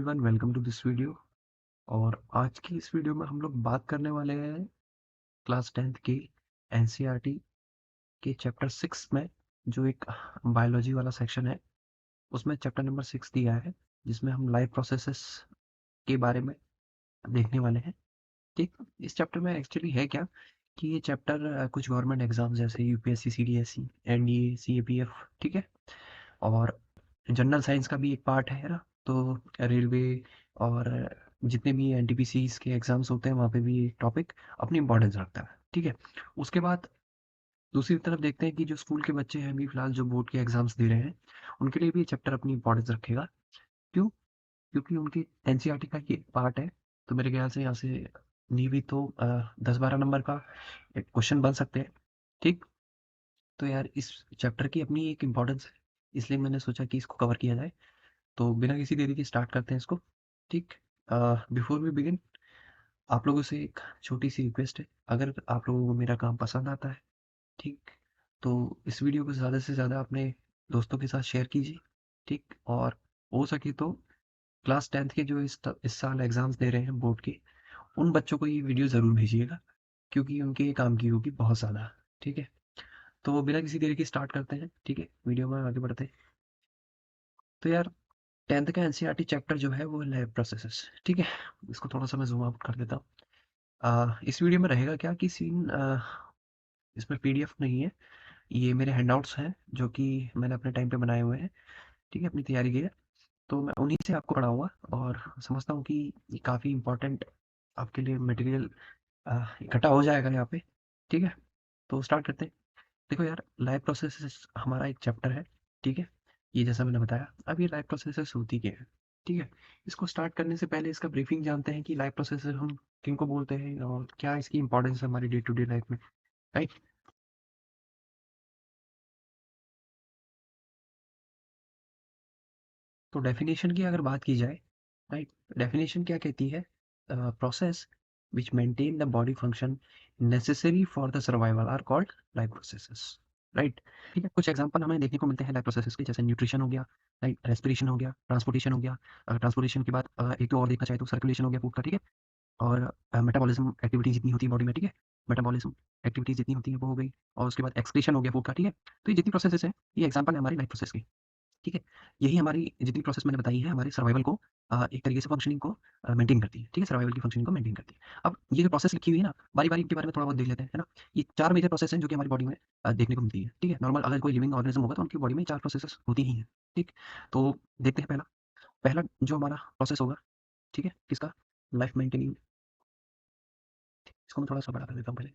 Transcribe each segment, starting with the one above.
Everyone, welcome to this video. और आज की इस वीडियो में हम लोग बात करने वाले हैं क्लास 10th की एनसीईआरटी के चैप्टर 6 में, जो एक बायोलॉजी वाला सेक्शन है। उसमें चैप्टर नंबर 6 दिया है, जिसमें हम लाइफ प्रोसेसेस के बारे में देखने वाले हैं। ठीक, इस चैप्टर में एक्चुअली है क्या कि ये चैप्टर कुछ गवर्नमेंट एग्जाम जैसे यूपीएससी, सीडीएसई, एनडीए, सीएपीएफ, ठीक है, और जनरल साइंस का भी एक पार्ट है ना। तो रेलवे और जितने भी एनटीपीसीज के एग्जाम्स होते हैं वहाँ पे भी ये टॉपिक अपनी इंपॉर्टेंस रखता है। ठीक है, उसके बाद दूसरी तरफ देखते हैं कि जो स्कूल के बच्चे हैं अभी फिलहाल जो बोर्ड के एग्जाम्स दे रहे हैं, उनके लिए भी ये चैप्टर अपनी इंपॉर्टेंस रखेगा। क्यों? क्योंकि उनकी एनसीईआरटी का ये पार्ट है। तो मेरे ख्याल से यहाँ से नहीं भी तो 10-12 नंबर का एक क्वेश्चन बन सकते हैं। ठीक, तो यार इस चैप्टर की अपनी एक इम्पोर्टेंस है, इसलिए मैंने सोचा कि इसको कवर किया जाए। तो बिना किसी देरी के स्टार्ट करते हैं इसको। ठीक, बिफोर वी बिगिन, आप लोगों से एक छोटी सी रिक्वेस्ट है। अगर आप लोगों को मेरा काम पसंद आता है, ठीक, तो इस वीडियो को ज़्यादा से ज़्यादा अपने दोस्तों के साथ शेयर कीजिए। ठीक, और हो सके तो क्लास 10th के जो इस साल एग्ज़ाम्स दे रहे हैं बोर्ड के, उन बच्चों को ये वीडियो ज़रूर भेजिएगा, क्योंकि उनके ये काम की होगी बहुत ज़्यादा। ठीक है, तो बिना किसी देरी के स्टार्ट करते हैं। ठीक है, वीडियो में आगे बढ़ते हैं। तो यार 10th का एनसीईआरटी चैप्टर जो है वो लैब प्रोसेसेस। ठीक है, इसको थोड़ा सा मैं जूम आउट कर देता हूँ। इस वीडियो में रहेगा क्या कि सीन, इसमें पीडीएफ नहीं है, ये मेरे हैंडआउट्स हैं जो कि मैंने अपने टाइम पे बनाए हुए हैं। ठीक है, अपनी तैयारी की है, तो मैं उन्हीं से आपको पढ़ाऊंगा और समझता हूँ कि ये काफ़ी इंपॉर्टेंट आपके लिए मटेरियल इकट्ठा हो जाएगा यहाँ पे। ठीक है, तो स्टार्ट करते हैं। देखो यार, लाइव प्रोसेसेस हमारा एक चैप्टर है। ठीक है, ये जैसा मैंने बताया, अब ये लाइव प्रोसेसेस होती क्या है। ठीक है, इसको स्टार्ट करने से पहले इसका ब्रीफिंग जानते हैं कि लाइव प्रोसेसर हम किनको बोलते हैं और क्या इसकी इंपॉर्टेंस है हमारी डे टू डे लाइफ में। राइट, तो डेफिनेशन की अगर बात की जाए, राइट, डेफिनेशन क्या कहती है? Process which maintain the body function necessary for the survival are called life processes. Right, ठीक है, कुछ एग्जांपल हमें देखने को मिलते हैं लाइफ प्रोसेसेस के, जैसे न्यूट्रिशन हो गया, राइट, रेस्पिरेशन हो गया, ट्रांसपोर्टेशन हो गया, ट्रांसपोर्टेशन के बाद एक तो और देखना चाहे तो सर्कुलेशन हो गया फूड का। ठीक है, और मेटाबॉलिज्म एक्टिविटी जितनी होती है बॉडी में, ठीक है, मेटाबॉलिज्म एक्टिविटी जितनी होती है वो हो गई, और उसके बाद एक्सक्रीशन हो गया फूड का। ठीक है, तो ये जितनी प्रोसेसेस हैं, ये एग्जांपल है हमारी लाइफ प्रोसेस की। ठीक है, यही हमारी जितनी प्रोसेस मैंने बताई है हमारे सर्वाइवल को एक तरीके से फंक्शनिंग को मेंटेन करती है। ठीक है, सर्वाइवल की फंक्शनिंग को मेंटेन करती है। अब ये जो प्रोसेस लिखी हुई है ना, बारी बारी के बारे में थोड़ा बहुत देख लेते हैं, है ना। ये 4 मेजर प्रोसेस हैं जो कि हमारी बॉडी में देखने को मिलती है। ठीक है, नॉर्मल अगर कोई लिविंग ऑर्गेनिज्म होगा तो उनकी बॉडी में 4 प्रोसेसेस होती ही हैं। ठीक, तो देखते हैं पहला पहला जो हमारा प्रोसेस होगा, ठीक है, किसका? Life maintaining. इसको मैं थोड़ा सा बड़ा कर देता हूँ पहले।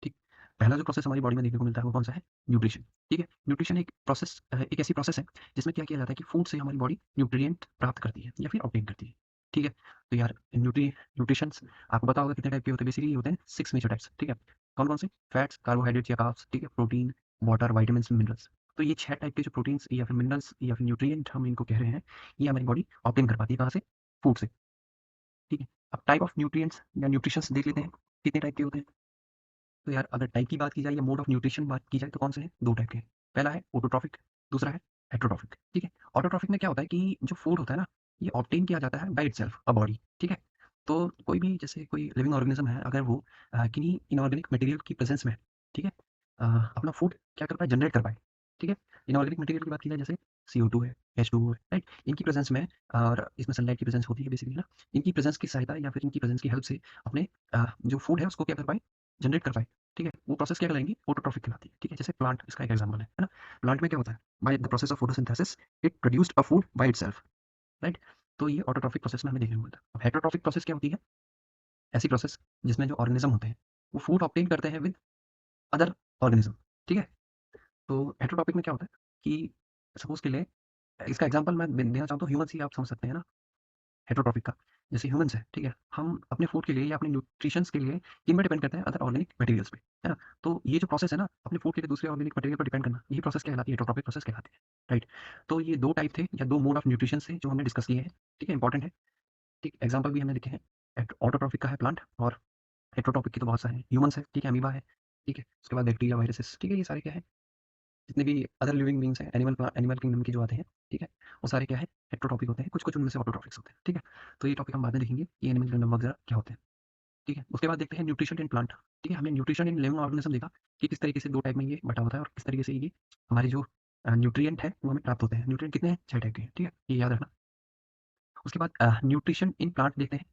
ठीक, पहला जो प्रोसेस हमारी बॉडी में देखने को मिलता है वो कौन सा है? न्यूट्रिशन। ठीक है, न्यूट्रिशन एक प्रोसेस, एक ऐसी प्रोसेस है जिसमें क्या किया जाता है कि फूड से हमारी बॉडी न्यूट्रिएंट प्राप्त करती है या फिर ऑब्टेन करती है। ठीक है, तो यार न्यूट्रिशंस आपको पता होगा कितने टाइप के होते हैं। बेसिकली होते हैं 6 मेजर टाइप्स। ठीक है, कौन कौन से? फैट्स, कार्बोहाइड्रेट्स या कार्ब्स, ठीक है, प्रोटीन, वाटर, विटामिन्स, मिनरल्स। तो ये 6 टाइप के जो प्रोटीन्स या फिर मिनरल्स या फिर न्यूट्रिएंट हम इनको कह रहे हैं, ये हमारी बॉडी ऑब्टेन कर पाती है कहाँ से? फूड से। ठीक है, अब टाइप ऑफ न्यूट्रिएंट्स या न्यूट्रिशंस देख लेते हैं कितने टाइप के होते हैं। तो यार अगर टाइप की बात की जाए या मोड ऑफ न्यूट्रिशन बात की जाए तो कौन से हैं? 2 टाइप के हैं। पहला है ऑटोट्रॉफिक, दूसरा है हेटेरोट्रॉफिक। ठीक है, ऑटोट्रॉफिक में क्या होता है कि जो फूड होता है ना, ये ऑब्टेन किया जाता है बाय इटसेल्फ अ बॉडी। ठीक है, तो कोई भी जैसे कोई लिविंग ऑर्गेनिज्म है, अगर वो किन्हीं इनऑर्गेनिक मटेरियल की प्रेजेंस में, ठीक है, अपना फूड क्या कर पाए? जनरेट कर पाए। ठीक है, इनऑर्गेनिक मटेरियल की बात की जाए जैसे CO2 है, H2O है, राइट, इनकी प्रेजेंस में, और इसमें सनलाइट की प्रेजेंस होती है बेसिकली ना, इनकी प्रेजेंस की सहायता या फिर इनकी प्रेजेंस की हेल्प से अपने जो फूड है उसको क्या कर पाए? जनरेट कर पाए। ठीक है, वो प्रोसेस क्या कहलाएँगी? ऑटोट्रॉफिक कहलाती है। ठीक है, जैसे प्लांट इसका एक एग्जांपल है ना? प्लांट में क्या होता है? By the process of photosynthesis it produced a food by itself, right? तो ये ऑटोट्रॉफिक प्रोसेस में हमें देखने को मिलता है। अब हेटेरोट्रॉफिक प्रोसेस क्या होती है? ऐसी प्रोसेस जिसमें जो ऑर्गेनिज़्म होते हैं, वो फूड ऑब्टेन करते हैं विद अदर ऑर्गेनिज़्म। ठीक है? तो हेटेरोट्रॉपिक में क्या होता है कि सपोज़ के लिए इसका एग्जांपल मैं देना चाहूँ तो ह्यूमन्स ही आप समझ सकते हैं ना, हेटेरोट्रॉपिक का। जैसे ह्यूमन्स हैं, ठीक है? हम अपने फूड के लिए या अपने न्यूट्रिशंस के लिए किन में डिपेंड करते हैं? अदर ऑर्गेनिक मटेरियल्स पे, है ना? तो ये जो प्रोसेस है ना, अपने फूड के लिए दूसरे ऑर्गेनिक मटेरियल पर डिपेंड करना, यही प्रोसेस क्या कहलाती है? हेटेरोट्रॉपिक प्रोसेस कहलाती है, राइट? तो ये 2 टाइप थे या 2 मोड ऑफ न्यूट्रिशन थे जो हमने डिस्कस किए हैं, ठीक है? इंपॉर्टेंट है, ठीक? एग्जांपल भी हमने लिखे हैं। ऑटोट्रॉपिक का है प्लांट, और हेटेरोट्रॉपिक की तो बहुत सारे हैं। ह्यूमन्स है, ठीक है? अमीबा है, ठीक है? उसके बाद बैक्टीरिया, वायरसेस, ठीक है? ये सारे क्या हैं? जितने भी अदर लिविंग बीइंग्स हैं, एनिमल किंगडम के जो आते हैं, ठीक है? वो सारे क्या है, हेटेरोट्रॉपिक होते हैं, कुछ-कुछ उनमें से ऑटोट्रॉपिक्स होते हैं, ठीक है? तो ये टॉपिक हम बाद में देखेंगे, ये एनिमल किंगडम वगैरह क्या होते हैं, ठीक है? उसके बाद देखते हैं न्यूट्रिशन इन प्लांट, ठीक है? हमने न्यूट्रिशन इन लिविंग ऑर्गेनिज्म देखा कि किस तरीके से 2 टाइप में ये बँटा होता है और किस तरीके से ये हमारे जो न्यूट्रिएंट है, वो हमें प्राप्त होते हैं। न्यूट्रिएंट कितने हैं? 6 टाइप के हैं, ठीक है? ये याद रखना। उसके बाद न्यूट्रिशन इन प्लांट देखते हैं।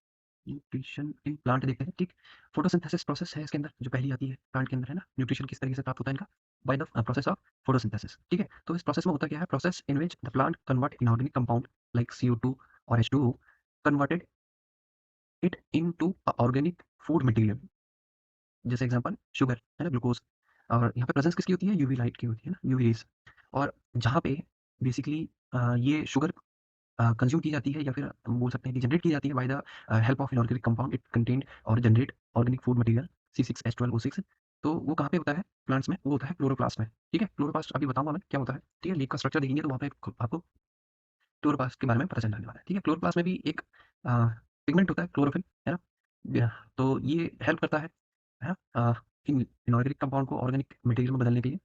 न्यूट्रिशन इन प्लांट देखते हैं, ठीक। फोटोसिंथेसिस प्रोसेस है इसके अंदर जो पहली आती है प्लांट के अंदर, है ना? न्यूट्रिशन किस तरीके से प्राप्त होता है इनका? By the process of photosynthesis, ठीक है? तो इस प्रोसेस में होता क्या है? Process in which the plant convert inorganic compound like CO2 और H2O converted it into organic food material. जैसे एग्जांपल शुगर, है ना? ग्लूकोज। और यहाँ पे प्रेजेंस किसकी होती है? यूवी लाइट की होती है ना, यूवी रेज। और जहाँ पे बेसिकली ये शुगर कंज्यूम की जाती है या फिर हम बोल सकते हैं कि जनरेट की जाती है by the help of inorganic compound it contained और generate organic food material C6H12O6। तो वो कहाँ पे होता है प्लांट्स में? वो होता है क्लोरोप्लास्ट में, ठीक है? क्लोरोप्लास्ट अभी बताऊंगा मैं क्या होता है, ठीक है? लीफ का स्ट्रक्चर देखेंगे तो वहाँ पे आपको क्लोरोप्लास्ट के बारे में पता चल जाने वाला है, ठीक है? क्लोरोप्लास्ट में भी एक पिगमेंट होता है क्लोरोफिल, है ना? तो ये हेल्प करता है ना? इन इनऑर्गेनिक कंपाउंड को ऑर्गेनिक मटेरियल में बदलने के लिए।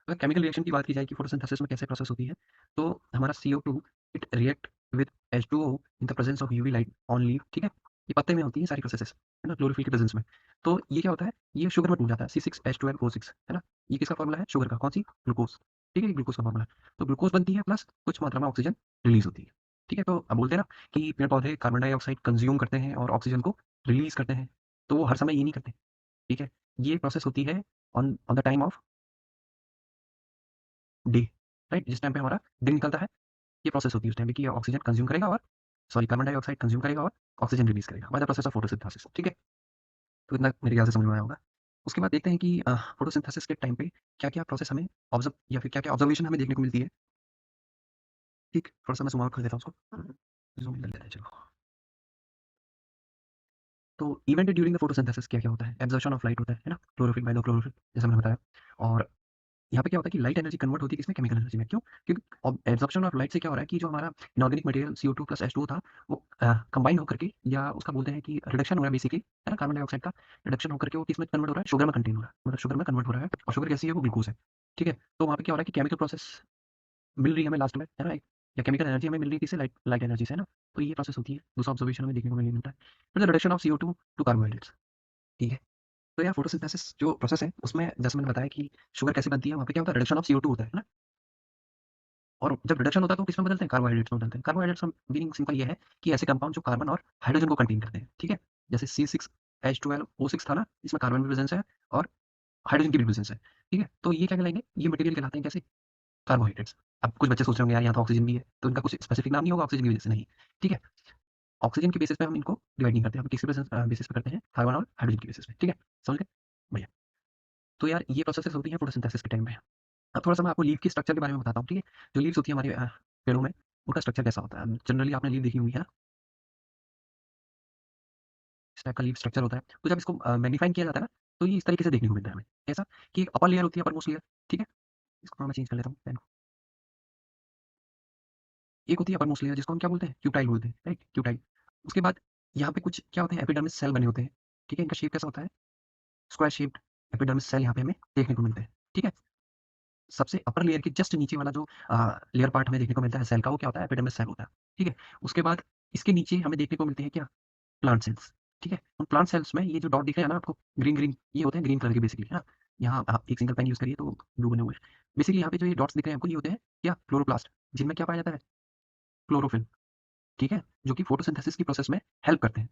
अगर केमिकल रिएक्शन की बात की जाए कि फोटोसिंथेसिस में कैसे प्रोसेस होती है, तो हमारा CO2 it react with H2O in the presence of UV light on leaf, ठीक है? ये पत्ते में होती है सारी प्रोसेसेस, है ना? क्लोरोफिल के प्रेजेंस में। तो ये क्या होता है? ये शुगर में टूट जाता है, C6H12O6, है ना? ये किसका फॉर्मूला है? शुगर का। कौन सी? ग्लूकोज, ठीक है? ये ग्लूकोज का फॉर्मूला है। तो ग्लूकोज बनती है प्लस कुछ मात्रा में ऑक्सीजन रिलीज होती है, ठीक है? तो अब बोलते हैं ना कि पेड़ पौधे कार्बन डाइऑक्साइड कंज्यूम करते हैं और ऑक्सीजन को रिलीज करते हैं, तो वो हर समय ये नहीं करते, ठीक है? ये प्रोसेस होती है on on the time of day, right? जिस टाइम पे हमारा दिन निकलता है, ये प्रोसेस होती है उस टाइम पे कि ऑक्सीजन कंज्यूम करेगा और सॉरी कार्बन डाइऑक्साइड कंज्यूम करेगा और ऑक्सीजन रिलीज करेगा by the process of photosynthesis, ठीक है? तो इतना मेरे ख्याल से समझ में आया होगा। उसके बाद देखते हैं कि फोटोसिंथेसिस के टाइम पे क्या-क्या प्रोसेस हमें ऑब्जर्व या फिर क्या-क्या ऑब्जर्वेशन हमें देखने को मिलती है, ठीक? थोड़ा-सा मैं ज़ूम आउट कर देता हूँ उसको। ज़ूम इन कर लेते हैं चलो। तो इवेंट ड्यूरिंग द फोटोसिंथेसिस क्या-क्या होता है? एब्जॉर्प्शन ऑफ लाइट होता है ना? क्लोरोफिल बाय द क्लोरोफिल जैसा मैंने बताया। और यहाँ पे क्या होता है कि लाइट एनर्जी कन्वर्ट होती है किसमें? केमिकल एनर्जी में। क्यों? क्योंकि अब एब्जॉर्प्शन ऑफ लाइट से क्या हो रहा है कि जो हमारा inorganic material CO2 plus H2O था, वो कंबाइन होकर के या उसका बोलते हैं कि रिडक्शन हो रहा है बेसिकली, है ना? कार्बन डाइऑक्साइड का रिडक्शन होकर के वो किसमें कन्वर्ट हो रहा है? शुगर में कंटेन हो रहा है। मतलब शुगर में कन्वर्ट हो रहा है और शुगर कैसी है? वो ग्लूकोज है, ठीक है? तो वहाँ पे क्या हो रहा है कि केमिकल प्रोसेस मिल रही है हमें लास्ट में, है ना? या केमिकल एनर्जी हमें मिल रही है किससे? लाइट लाइट एनर्जी से, है ना? तो ये प्रोसेस होती है। दूसरा ऑब्जर्वेशन हमें देखने को मिलता है। फिर the reduction of CO2 to carbohydrates, ठीक है? तो यार फोटोसिंथेसिस जो प्रोसेस है उसमें जैसे मैंने बताया कि शुगर कैसे बनती है, वहाँ पे क्या होता है? रिडक्शन ऑफ CO2 होता है ना? और जब रिडक्शन होता है तो किसमें बदलते हैं? कार्बोहाइड्रेट्स में बदलते हैं। कार्बोहाइड्रेट्स का मीनिंग सिंपल ये है कि ऐसे कंपाउंड जो कार्बन और हाइड्रोजन को कंटेन करते हैं, ठीक है? जैसे C6H12O6 था ना, इसमें कार्बन भी प्रेजेंस है और हाइड्रोजन की भी प्रेजेंस है, ठीक है? तो ये क्या कहलाएंगे? ये मटेरियल कहलाते हैं कैसे? कार्बोहाइड्रेट्स। अब कुछ बच्चे सोच रहे होंगे यार यहाँ तो ऑक्सीजन भी है, तो इनका कुछ स्पेसिफिक नाम नहीं होगा ऑक्सीजन की वजह से? नहीं, ठीक है? ऑक्सीजन के बेसिस पे हम इनको डिवाइड नहीं करते, हम किसके बेसिस पे करते हैं? कार्बन और हाइड्रोजन के बेसिस पे, ठीक है? समझ गए? बढ़िया। तो यार ये प्रोसेसेस होती हैं फोटोसिंथेसिस के टाइम पे। अब थोड़ा-सा मैं आपको लीफ की स्ट्रक्चर के बारे में बताता हूँ, ठीक है? जो लीव्स होती है हमारे पेड़ों में, उनका स्ट्रक्चर कैसा होता है? जनरली आपने लीफ देखी होंगी, है ना? इस टाइप का लीफ स्ट्रक्चर होता है। तो जब इसको मैग्नीफाई किया जाता है ना, तो ये इस तरीके से देखने को मिलता है हमें। कैसा? कि एक अपर लेयर होती है, अपर मोस्ट लेयर, ठीक है? इसको थोड़ा मैं चेंज कर लेता हूँ पेन को। एक होती है अपर मोस्ट लेयर जिसको हम क्या बोलते हैं? क्यूटाइल बोलते हैं, राइट? क्यूटाइल। उसके बाद यहाँ पे कुछ क्या होते हैं? एपिडर्मिस सेल बने होते हैं, ठीक है? इनका शेप कैसा होता है? स्क्वायर शेप्ड एपिडर्मिस सेल यहाँ पे हमें देखने को मिलते हैं, ठीक है? सबसे अपर लेयर के जस्ट नीचे वाला जो लेयर पार्ट हमें देखने को मिलता है सेल का, वो क्या होता है? एपिडर्मिस सेल होता है, ठीक है? उसके बाद इसके नीचे हमें देखने को मिलते हैं क्या? प्लांट सेल्स, ठीक है? उन प्लांट सेल्स में ये जो डॉट दिख रहे हैं ना आपको ग्रीन ग्रीन, ये होते हैं ग्रीन कलर के बेसिकली, है ना? यहाँ आप एक सिंगल पेन यूज़ करिए तो ब्लू बने हुए हैं। बेसिकली यहाँ पे जो ये डॉट्स दिख रहे हैं आपको, ये होते हैं क्या? क्लोरोप्लास्ट, जिनमें क्या पाया जाता है? क्लोरोफिल, ठीक है? जो कि फोटोसिंथेसिस की प्रोसेस में हेल्प करते हैं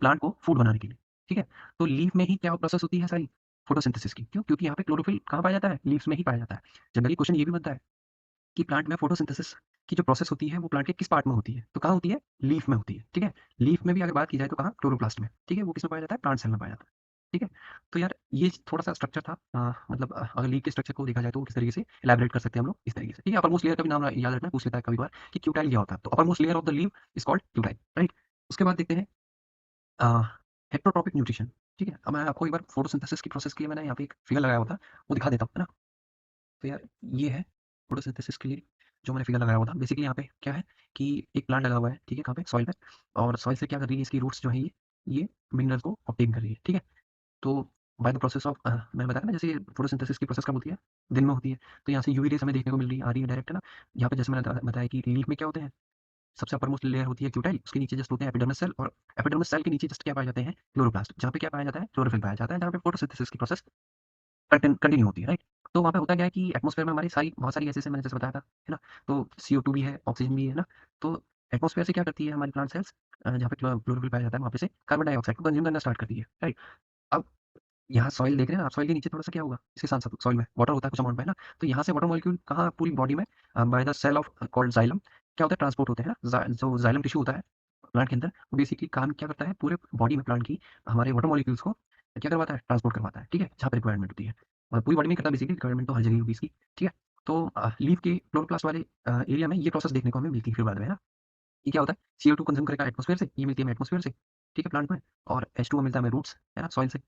प्लांट को फूड बनाने के लिए, ठीक है? तो लीफ में ही क्या प्रोसेस होती है सारी? फोटोसिंथेसिस की। क्यों? क्योंकि यहाँ पे क्लोरोफिल कहाँ पाया जाता है? लीव्स में ही पाया जाता है। जनरली क्वेश्चन ये भी बनता है कि प्लांट में फोटोसिंथेसिस की जो प्रोसेस होती है वो प्लांट के किस पार्ट में होती है? तो कहाँ होती है? लीफ में होती है, ठीक है? लीफ में भी अगर बात की जाए तो कहाँ? क्लोरोप्लास्ट में, ठीक है? वो किसमें पाया जाता है? प्लांट सेल में पाया जाता है, ठीक है? तो यार ये थोड़ा-सा स्ट्रक्चर था, मतलब अगर लीफ के स्ट्रक्चर को देखा जाए तो किस तरीके से इलैबोरेट कर सकते हैं हम लोग इस तरीके से, ठीक है? अपर मोस्ट लेयर का भी नाम याद रखना, पूछ लेता है कभी-कभार कि क्यूटाइल क्या होता है? तो uppermost layer of the leaf is called cuticle, right? उसके बाद देखते हैं अ, हेटेरोट्रॉपिक न्यूट्रिशन, ठीक है? अब मैं आपको एक बार फोटोसिंथेसिस की प्रोसेस के लिए मैंने यहाँ पे एक फिगर लगाया हुआ था, वो दिखा देता हूँ, है ना? तो यार ये है फोटोसिंथेसिस के लिए जो मैंने फिगर लगाया हुआ था। बेसिकली यहाँ पे क्या है कि एक प्लांट लगा हुआ है, ठीक है? कहाँ पे? सॉइल पे। और सॉइल से क्या कर रही है इसकी रूट्स जो है ये मिनरल्स को ऑब्टेन कर रही है, ठीक है? तो बाय द प्रोसेस ऑफ मैंने बताया ना, जैसे फोटोसिंथेसिस की प्रोसेस कब होती है? दिन में होती है। तो यहाँ से यूवी रेज़ हमें देखने को मिल रही है, आ रही है डायरेक्ट, है ना? यहाँ पे जैसे मैंने बताया कि लीफ में क्या होते हैं, सबसे अपर मोस्ट लेयर होती है क्यूटाइल, उसके नीचे जस्ट होते हैं एपिडर्मिस सेल, और एपिडर्मिस सेल के नीचे जस्ट क्या पाए जाते हैं? क्लोरोप्लास्ट, जहाँ पे क्या पाया जाता है? क्लोरोफिल पाया जाता है, जहाँ पे फोटोसिंथेसिस की प्रोसेस कंटिन्यू होती है, राइट? तो वहाँ पे होता क्या है कि एटमॉस्फेयर में हमारी बहुत सारी गैसेज़ हैं, मैंने जैसे बताया था, है ना? तो CO2 भी है, ऑक्सीजन भी है ना? तो एटमॉस्फेयर से क्या करती है हमारी प्लांट सेल्स, जहाँ पे क्लोरोफिल पाया जाता है, वहाँ पे से कार्बन डाइऑक्साइड को कंज़्यूम करना स्टार्ट करती है, राइट? अब यहाँ सॉइल देख रहे हैं ना आप, सॉइल के नीचे थोड़ा-सा क्या होगा? इसके साथ-साथ सॉइल में वाटर होता है कुछ अमाउंट में, है ना? तो यहाँ से वाटर मॉलिक्यूल कहाँ पूरी बॉडी में by the cell of called xylem क्या होता है? ट्रांसपोर्ट होते हैं ना? जो जाइलम टिश्यू होता है प्लांट के अंदर, वो बेसिकली काम क्या करता है? पूरे बॉडी में प्लांट की हमारे वाटर मॉलिक्यूल्स को क्या करवाता है? ट्रांसपोर्ट करवाता है, ठीक है? जहाँ पे रिक्वायरमेंट होती है, और पूरी बॉडी में करता है बेसिकली, रिक्वायरमेंट तो हर जगह होगी इसकी, ठीक है? तो लीफ के क्लोरोप्लास्ट वाले एरिया में ये प्रोसेस देखने को हमें मिलती है फिर बाद में, है ना? ये क्या होता है? CO2 कंज़्यूम करेगा एटमॉस्फेयर से, ये मिलती है हमें एटमॉस्फेयर से, ठीक है, प्लांट में, और H2O मिलता है हमें रूट्स, है ना? सॉइल से,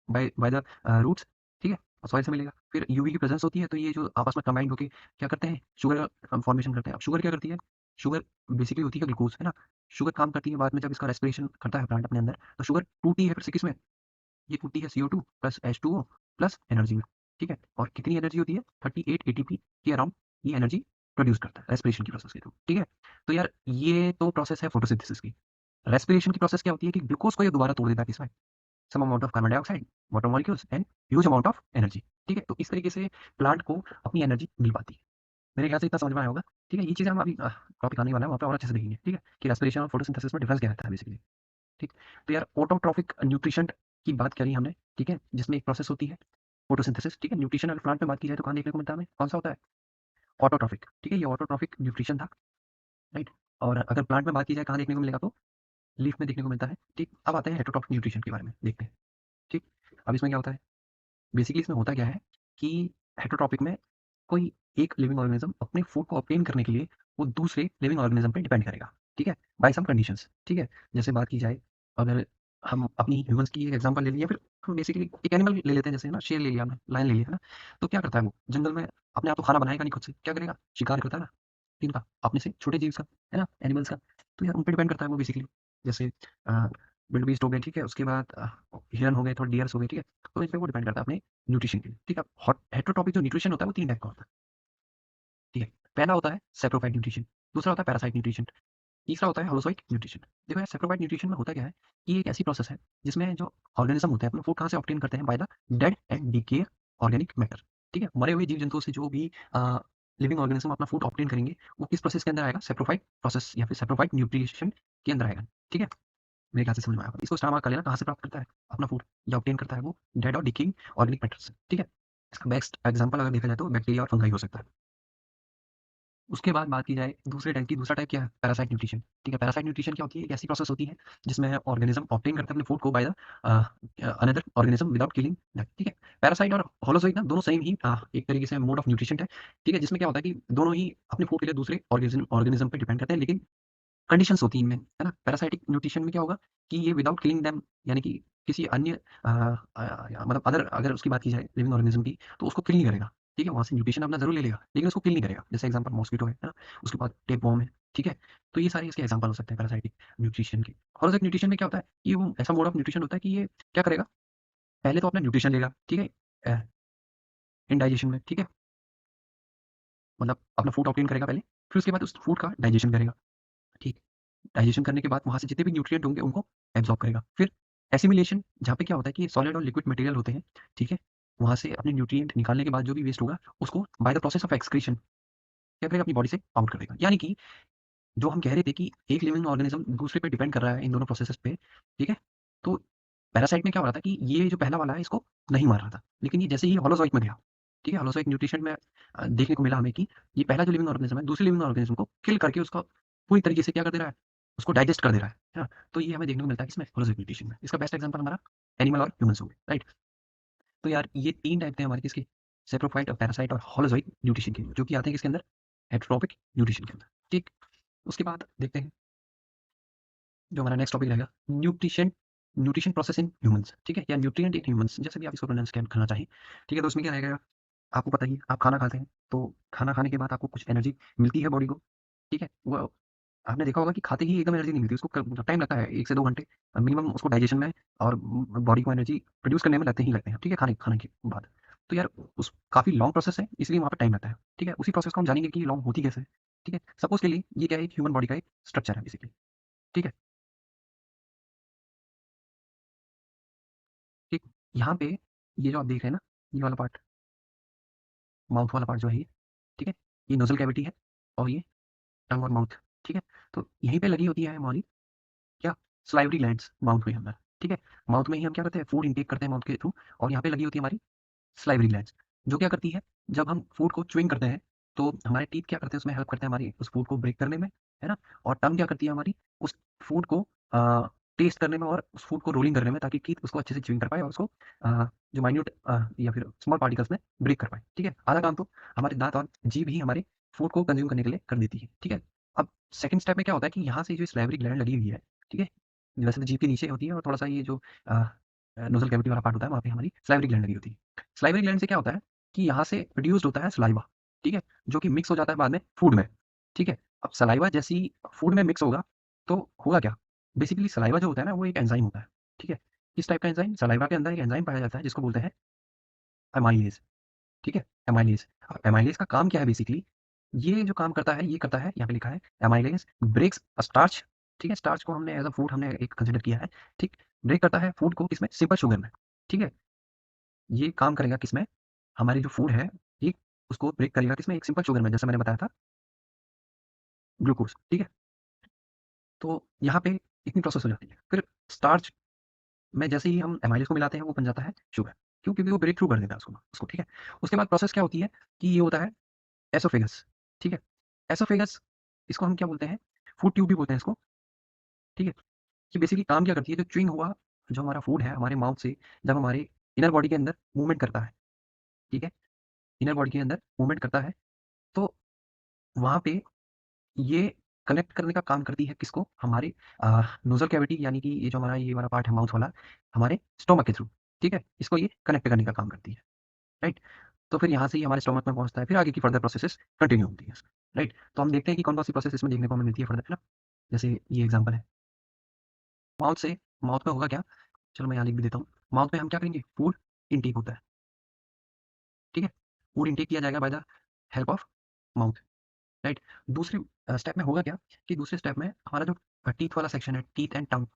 बाय बाय द रूट्स, ठीक है? और सॉइल से मिलेगा। फिर यूवी की प्रेज़ेंस होती है, तो ये जो आपस में कंबाइंड होके क्या करते हैं? शुगर फॉर्मेशन करते हैं। अब शुगर क्या करती है? शुगर बेसिकली होती है ग्लूकोज़, है ना? शुगर काम करती है बाद में, जब इसका रेस्पिरेशन करता है प्लांट अपने अंदर, तो शुगर टूटती है फिर से किसमें? ये टूटती है CO2 plus H2O plus energy में, ठीक है? और कितनी एनर्जी होती है? 38 एटीपी के अराउंड ये एनर्जी प्रोड्यूस करता है रेस्पिरेशन की प्रोसेस के थ्रू, ठीक है? तो यार ये तो प्रोसेस है फोटोसिंथेसिस की। रेस्पिरेशन की प्रोसेस क्या होती है कि ग्लूकोज़ को ये दोबारा तोड़ देता है किसमें? Some amount of carbon dioxide, water molecules and huge amount of energy, ठीक है? तो इस तरीके से प्लांट को अपनी एनर्जी मिल पाती है। मेरे ख्याल से इतना समझ में आया होगा, ठीक है? ये चीज़ें हम अभी टॉपिक आने वाला है, वहाँ पे और अच्छे से देखेंगे, ठीक है? कि रेस्पिरेशन और फोटोसिंथेसिस में डिफरेंस क्या रहता है बेसिकली, ठीक? तो यार ऑटोट्रॉफिक न्यूट्रिशन की बात करी हमने, ठीक है? जिसमें एक प्रोसेस होती है फोटोसिंथेसिस, ठीक है? न्यूट्रिशन अगर प्लांट में बात की जाए तो कहाँ देखने को मिलता है हमें? कौन-सा होता है? ऑटोट्रॉफिक, ठीक है? ये ऑटोट्रॉफिक न्यूट्रिशन था, राइट? और अगर प्लांट में बात की जाए कहाँ देखने को मिलेगा, तो लीफ में देखने को मिलता है, ठीक? अब आते हैं हेटेरोट्रॉफिक न्यूट्रिशन के बारे में देखते हैं, ठीक? अब इसमें क्या होता है? बेसिकली इसमें होता क्या है कि हेटेरोट्रॉपिक में कोई एक लिविंग ऑर्गेनिज्म अपने फूड को ऑब्टेन करने के लिए वो दूसरे लिविंग ऑर्गेनिज्म पे डिपेंड करेगा, ठीक है? बाय सम कंडीशंस, ठीक है? जैसे बात की जाए, अगर हम अपनी ह्यूमन्स की एक एग्जांपल ले लिया, फिर हम बेसिकली एक एनिमल ले लेते हैं, जैसे ना शेर ले लिया हमने, लायन ले लिया, है ना? तो क्या करता है वो जंगल में अपने आप तो खाना बनाएगा नहीं खुद से, क्या करेगा? शिकार करता है ना, किनका? अपने से छोटे जीव का, है ना? एनिमल्स का। तो यार उन पे डिपेंड करता है वो बेसिकली। जैसे विल्डबीस्ट हो गए, ठीक है? उसके बाद हिरन हो गए, थोड़े डियर्स हो गए, ठीक है? तो इन पे वो डिपेंड करता है अपने न्यूट्रिशन के लिए, ठीक है? हॉट हेटेरोट्रॉपिक जो न्यूट्रिशन होता है वो 3 टाइप का होता है, ठीक है? पहला होता है सैप्रोफाइट न्यूट्रिशन, दूसरा होता है पैरासाइट न्यूट्रिशन, तीसरा होता है होलोज़ोइक न्यूट्रिशन। देखो यार, सैप्रोफाइट न्यूट्रिशन में होता क्या है कि ये एक ऐसी प्रोसेस है जिसमें जो ऑर्गेनिज़्म होते हैं अपना फूड कहाँ से ऑब्टेन करते हैं? By the dead and decay organic matter, ठीक है? मरे हुए जीव-जंतुओं से जो भी लिविंग ऑर्गेनिज़्म अपना फूड ऑब्टेन करेंगे, वो किस प्रोसेस के अंदर आएगा? सैप्रोफाइट प्रोसेस या फिर सैप्रोफाइट न्यूट्रिशन के अंदर आएगा, ठीक है? मेरे ख्याल से समझ में आया होगा। इसको स्टार मार्क कर लेना, कहाँ से प्राप्त करता है अपना फूड या ऑब्टेन करता है वो? डेड और डिकेइंग ऑर्गेनिक मैटर से, ठीक है? इसका बेस्ट एग्ज़ाम्पल अगर देखा जाए तो बैक्टीरिया और फंगाई हो सकता है। उसके बाद बात की जाए दूसरे टाइप की, दूसरा टाइप क्या है? पैरासाइट न्यूट्रिशन, ठीक है? पैरासाइट न्यूट्रिशन क्या होती है? एक ऐसी प्रोसेस होती है जिसमें ऑर्गेनिज़्म ऑब्टेन करता है अपने फूड को by the another organism without killing that, ठीक है? पैरासाइट और होलोज़ोइक ना दोनों सेम ही एक तरीके से मोड ऑफ न्यूट्रिशन है, ठीक है? जिसमें क्या होता है कि दोनों ही अपने फूड के लिए दूसरे ऑर्गेनिज़्म पे डिपेंड करते हैं, लेकिन कंडीशंस होती हैं इनमें, है ना? पैरासाइटिक न्यूट्रिशन में क्या होगा कि ये विदाउट किलिंग देम, यानी कि किसी अन्य मतलब अदर अगर उसकी बात की जाए लिविंग ऑर्गेनिज़्म की, तो उसको किल नहीं करेगा, ठीक है? वहाँ से न्यूट्रिशन अपना ज़रूर ले लेगा, लेकिन उसको किल नहीं करेगा। जैसे एग्ज़ाम्पल मॉस्किटो है ना? उसके बाद टेपवर्म है, ठीक है? तो ये सारे इसके एग्ज़ाम्पल हो सकते हैं पैरासाइटिक न्यूट्रिशन के। होलोज़ोइक न्यूट्रिशन में क्या होता है, ये वो ऐसा मोड ऑफ न्यूट्रिशन होता है कि ये क्या करेगा, पहले तो अपना न्यूट्रिशन लेगा, ठीक है? इंडाइजेशन में, ठीक है? मतलब अपना फूड ऑब्टेन करेगा पहले, फिर उसके बाद उस फूड का डाइजेशन करेगा, ठीक? डाइजेशन करने के बाद वहाँ से जितने भी न्यूट्रिएंट होंगे उनको एब्ज़ॉर्ब करेगा। फिर एसिमिलेशन, जहाँ पे क्या होता है कि सॉलिड और लिक्विड मटेरियल होते हैं, ठीक है? वहाँ से अपने न्यूट्रिएंट निकालने के बाद जो भी वेस्ट होगा, उसको by the process of excretion क्या करेगा, अपनी बॉडी से आउट कर देगा। यानी कि जो हम कह रहे थे कि एक लिविंग ऑर्गेनिज़्म दूसरे पे डिपेंड कर रहा है इन दोनों प्रोसेसेस पे, ठीक है? तो पैरासाइट में क्या हो रहा था कि ये जो पहला वाला है इसको नहीं मार रहा था, लेकिन ये जैसे ही होलोज़ोइक में गया, ठीक है? होलोज़ोइक न्यूट्रिशन में देखने को मिला हमें कि ये पहला जो लिविंग ऑर्गेनिज़्म है, दूसरे लिविंग ऑर्गेनिज़्म को किल करके उसका पूरी तरीके से क्या कर दे रहा है, उसको डाइजेस्ट कर दे रहा है ना? तो ये हमें देखने को मिलता है किसमें? होलोज़ोइक न्यूट्रिशन में। इसका बेस्ट एग्ज़ाम्पल हमारा एनिमल और ह्यूमन्स हो गए, राइट? तो यार ये 3 टाइप थे हमारे किसके? सैप्रोफाइट और पैरासाइट और होलोज़ोइक न्यूट्रिशन के, जो कि आते हैं किसके अंदर? हेटेरोट्रॉपिक न्यूट्रिशन के अंदर, ठीक? उसके बाद देखते हैं जो हमारा नेक्स्ट टॉपिक रहेगा, nutrition nutrition process in humans, ठीक है? या न्यूट्रिएंट इन ह्यूमन्स, जैसे भी आप इसको प्रोनाउंस करना चाहें, ठीक है? तो उसमें क्या रहेगा, आपको पता ही है, आप खाना खाते हैं, तो खाना खाने के बाद आपको कुछ एनर्जी मिलती है बॉडी को, ठीक है? वो आपने देखा होगा कि खाते ही एकदम एनर्जी नहीं मिलती, उसको टाइम लगता है 1 से 2 घंटे मिनिमम उसको डाइजेशन में और बॉडी को एनर्जी प्रोड्यूस करने में लगते ही लगते हैं, ठीक है, खाने खाने के बाद। तो यार उस काफ़ी लॉन्ग प्रोसेस है, इसलिए वहाँ पे टाइम लगता है, ठीक है। उसी प्रोसेस को हम जानेंगे कि लॉन्ग होती कैसे है, ठीक है। सपोज़ के लिए ये क्या है, एक ह्यूमन बॉडी का एक स्ट्रक्चर है बेसिकली, ठीक है, ठीक। यहाँ पे ये जो आप देख रहे हैं ना, ये वाला पार्ट, माउथ वाला पार्ट जो है ये, ठीक है, ये नोज़ल कैविटी है और ये टंग और माउथ, ठीक है। तो यहीं पे लगी होती है हमारी क्या, सलाइवरी ग्लैंड्स माउथ में अंदर, ठीक है। माउथ में ही हम क्या करते हैं, फूड इनटेक करते हैं माउथ के थ्रू, और यहाँ पे लगी होती है हमारी सलाइवरी ग्लैंड्स, जो क्या करती है, जब हम फूड को च्युइंग करते हैं तो हमारे टीथ क्या करते हैं, उसमें हेल्प करते हैं हमारी उस फूड को ब्रेक करने में, है ना। और टंग क्या करती है हमारी, उस फूड को टेस्ट करने में और उस फूड को रोलिंग करने में, ताकि टीथ उसको अच्छे से च्युइंग कर पाए और उसको जो माइन्यूट या फिर स्मॉल पार्टिकल्स में ब्रेक कर पाए, ठीक है। आधा काम तो हमारे दांत और जीभ ही हमारे फूड को कंज्यूम करने के लिए कर देती है, ठीक है। अब सेकंड स्टेप में क्या होता है कि यहाँ से जो सलाइवरी ग्लैंड लगी हुई है, ठीक है, वैसे तो जीभ के नीचे होती है और थोड़ा सा ये जो नोजल कैविटी वाला पार्ट होता है, वहाँ पे हमारी सलाइवरी ग्लैंड लगी होती है। सलाइवरी ग्लैंड से क्या होता है कि यहाँ से प्रोड्यूस्ड होता है सलाइवा, ठीक है, जो कि मिक्स हो जाता है बाद में फूड में, ठीक है। अब सलाइवा जैसे ही फूड में मिक्स होगा तो होगा क्या, बेसिकली सलाइवा जो होता है ना, वो एक एंजाइम होता है, ठीक है। किस टाइप का एंजाइम, सलाइवा के अंदर एक एंजाइम पाया जाता है जिसको बोलते हैं एमाइलेज, ठीक है, एमाइलेज। अब एमाइलेज का काम क्या है बेसिकली, ये जो काम करता है, ये करता है, यहाँ पे लिखा है एमाइलेज ब्रेक्स स्टार्च, ठीक है। स्टार्च को हमने एज अ फूड हमने एक कंसिडर किया है, ठीक। ब्रेक करता है फूड को किसमें, सिंपल शुगर में, ठीक है। ये काम करेगा किसमें, हमारी जो फूड है, ये उसको ब्रेक करेगा किसमें, एक सिंपल शुगर में, जैसा मैंने बताया था, ग्लूकोज, ठीक है। तो यहाँ पे इतनी प्रोसेस हो जाती है, फिर स्टार्च में जैसे ही हम एमाइलेज को मिलाते हैं वो बन जाता है शुगर, क्यों, क्योंकि वो ब्रेक थ्रू कर देता है उसको, ठीक है। उसके बाद प्रोसेस क्या होती है कि ये होता है एसोफेगस, ठीक है। एसोफेगस, इसको हम क्या बोलते हैं, फूड ट्यूब भी बोलते हैं इसको, ठीक है। ये बेसिकली काम क्या करती है, जो च्युइंग हुआ जो हमारा फूड है हमारे माउथ से जब हमारे इनर बॉडी के अंदर मूवमेंट करता है, ठीक है, इनर बॉडी के अंदर मूवमेंट करता है, तो वहाँ पे ये कनेक्ट करने का काम करती है किसको, हमारे नोज़ल कैविटी, यानी कि ये जो हमारा ये वाला पार्ट है माउथ वाला, हमारे स्टोमक के थ्रू, ठीक है, इसको ये कनेक्ट करने का काम करती है, राइट। तो फिर यहाँ से ये हमारे स्टोमक में पहुँचता है, फिर आगे की फर्दर प्रोसेसेस कंटिन्यू होती है, राइट। तो हम देखते हैं कि कौन-कौन सी प्रोसेस इसमें देखने को हमें मिलती है फर्दर, है ना। जैसे ये एग्ज़ाम्पल है, माउथ से, माउथ में होगा क्या, चलो मैं यहाँ लिख भी देता हूँ। माउथ में हम क्या करेंगे, फूड इनटेक होता है, ठीक है। फूड इनटेक किया जाएगा bye the help of mouth, right. दूसरी स्टेप में होगा क्या कि दूसरे स्टेप में हमारा जो टीथ वाला सेक्शन है, टीथ एंड टंग,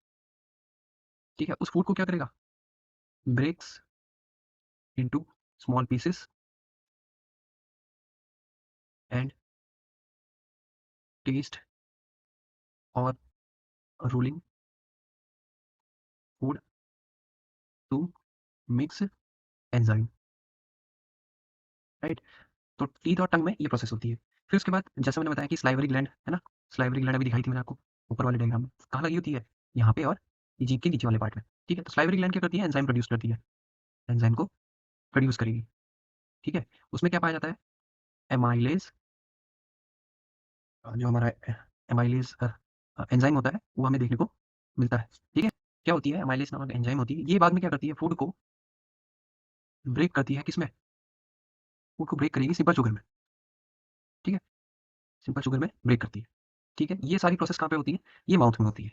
ठीक है, उस फूड को क्या करेगा, breaks into small pieces and taste और rolling food to mix enzyme, right. तो टीथ और टंग में ये प्रोसेस होती है। फिर उसके बाद जैसे मैंने बताया कि स्लाइवरी ग्लैंड है ना, स्लाइवरी ग्लैंड अभी दिखाई थी मैंने आपको ऊपर वाले डायग्राम में, कहाँ लगी होती है, यहाँ पे और ये जीभ के नीचे वाले पार्ट में, ठीक है। तो स्लाइवरी ग्लैंड क्या करती है, एंजाइम प्रोड्यूस करती है, एंजाइम को प्रोड्यूस करेगी, ठीक है। उसमें क्या पाया जाता है, एमाइलेज, जो हमारा एमाइलेज एंजाइम होता है वो हमें देखने को मिलता है, ठीक है। क्या होती है, एमाइलेज नामक एंजाइम होती है, ये बाद में क्या करती है, फूड को ब्रेक करती है किसमें, फूड को ब्रेक करेगी सिंपल शुगर में, ठीक है, सिंपल शुगर में ब्रेक करती है, ठीक है। ये सारी प्रोसेस कहाँ पे होती है, ये माउथ में होती है,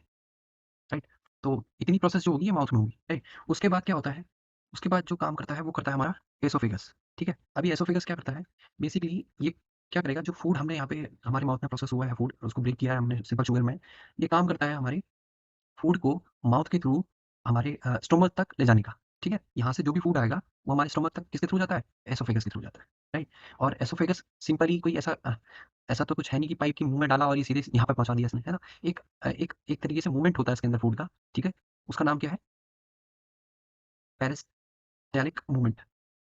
राइट। तो इतनी प्रोसेस जो होगी ये माउथ में होगी, राइट। उसके बाद क्या होता है, उसके बाद जो काम करता है वो करता है हमारा एसोफेगस, ठीक है। अभी एसोफेगस क्या करता है, बेसिकली ये क्या करेगा, जो फूड हमने यहाँ पे हमारे माउथ में प्रोसेस हुआ है, फूड उसको ब्रेक किया है हमने सिंपल शुगर में, ये काम करता है हमारे फूड को माउथ के थ्रू हमारे स्टोमक तक ले जाने का, ठीक है। यहाँ से जो भी फूड आएगा वो हमारे स्टोमक तक किसके थ्रू जाता है, एसोफेगस के थ्रू जाता है, राइट। और एसोफेगस सिंपली कोई ऐसा ऐसा तो कुछ है नहीं कि पाइप की मुंह में डाला और ये सीधे यहाँ पे पहुंचा दिया इसने, है ना। एक तरीके से मूवमेंट होता है इसके अंदर फूड का, ठीक है। उसका नाम क्या है, पेरिस्टैलिक मूवमेंट,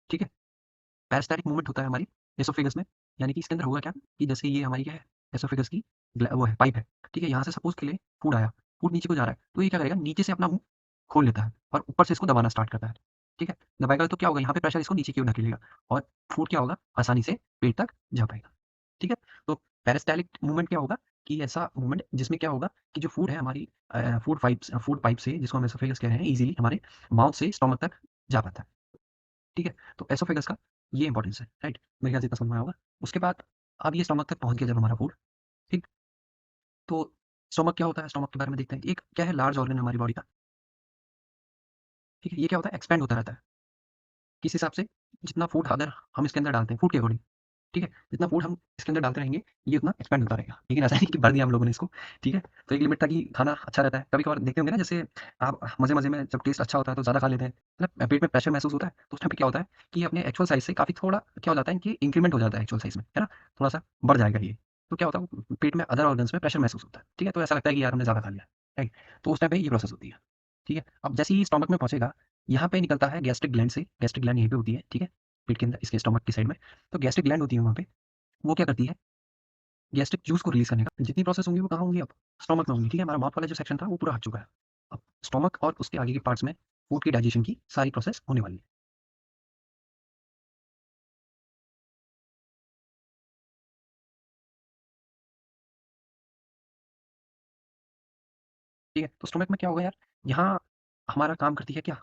ठीक है। पेरिस्टैलिक मूवमेंट होता है हमारी एसोफेगस में, यानी कि इसके अंदर होगा क्या कि जैसे ये हमारी क्या है, एसोफेगस की वो है, पाइप है, ठीक है। यहाँ से सपोज के लिए फूड आया, फूड नीचे को जा रहा है, तो ये क्या करेगा, नीचे से अपना मुंह खोल लेता है और ऊपर से इसको दबाना स्टार्ट करता है, ठीक है। दबाएगा तो क्या होगा, यहाँ पे प्रेशर इसको नीचे की ओर धकेलेगा और फूड क्या होगा, आसानी से पेट तक जा पाएगा, ठीक है। तो पेरिस्टैलिक मूवमेंट क्या होगा कि ऐसा मूवमेंट जिसमें क्या होगा कि जो फूड है हमारी फूड पाइप से, जिसको हम एसोफेगस कह रहे हैं, इजीली हमारे माउथ से स्टोमक तक जा पाता है, ठीक है। तो एसोफेगस का ये इंपॉर्टेंस है, राइट। मेरे ख्याल से इतना समझ में आया होगा। उसके बाद अब ये स्टमक तक पहुंच गया जब हमारा फूड, ठीक। तो स्टोमक क्या होता है? स्टोमक के बारे में देखते हैं। एक क्या है, लार्ज ऑर्गन है हमारी बॉडी का, ठीक है? ये क्या होता है, एक्सपैंड होता रहता है। किस हिसाब से? जितना फूड अगर हम इसके अंदर डालते हैं, फूड के अकॉर्डिंग, ठीक है? जितना फूड हम इसके अंदर डालते रहेंगे, ये उतना एक्सपैंड होता रहेगा। लेकिन ऐसा नहीं कि भर दिया हम लोगों ने इसको, ठीक है? तो एक लिमिट तक ही खाना अच्छा रहता है। कभी-कभार देखते होंगे ना, जैसे आप मज़े-मज़े में जब टेस्ट अच्छा होता है तो ज़्यादा खा लेते हैं, है ना? पेट में प्रेशर महसूस होता है, तो उस टाइम पे क्या होता है कि अपने एक्चुअल साइज़ से काफ़ी थोड़ा क्या हो जाता है कि इंक्रीमेंट हो जाता है एक्चुअल साइज़ में, है ना? थोड़ा-सा बढ़ जाएगा ये। तो क्या होता है, पेट में अदर ऑर्गन्स में प्रेशर महसूस होता है, ठीक है? तो ऐसा लगता है कि यार हमने ज़्यादा खा लिया, राइट? तो उस टाइम पे ये प्रोसेस होती है, ठीक है? अब जैसे ही स्टमक में पहुँचेगा, यहाँ पे निकलता है गैस्ट्रिक ग्लैंड से, गैस्ट्रिक ग्लैंड यहीं पे होती है, ठीक है? पेट के अंदर, इसके स्टमक की साइड में। तो गैस्ट्रिक ग्लैंड होती है वहाँ पे, वो क्या करती है, गैस्ट्रिक जूस को रिलीज़ करने का। जितनी प्रोसेस होंगी वो कहाँ होंगी अब? स्टोमक में होंगी, ठीक है? हमारा माउथ वाला जो सेक्शन था वो पूरा हट चुका है। अब स्टोमक और उसके आगे के पार्ट्स में फूड की डाइजेशन की सारी प्रोसेस होने वाली है, ठीक है? तो स्टोमक में क्या होगा यार, यहाँ हमारा काम करती है क्या?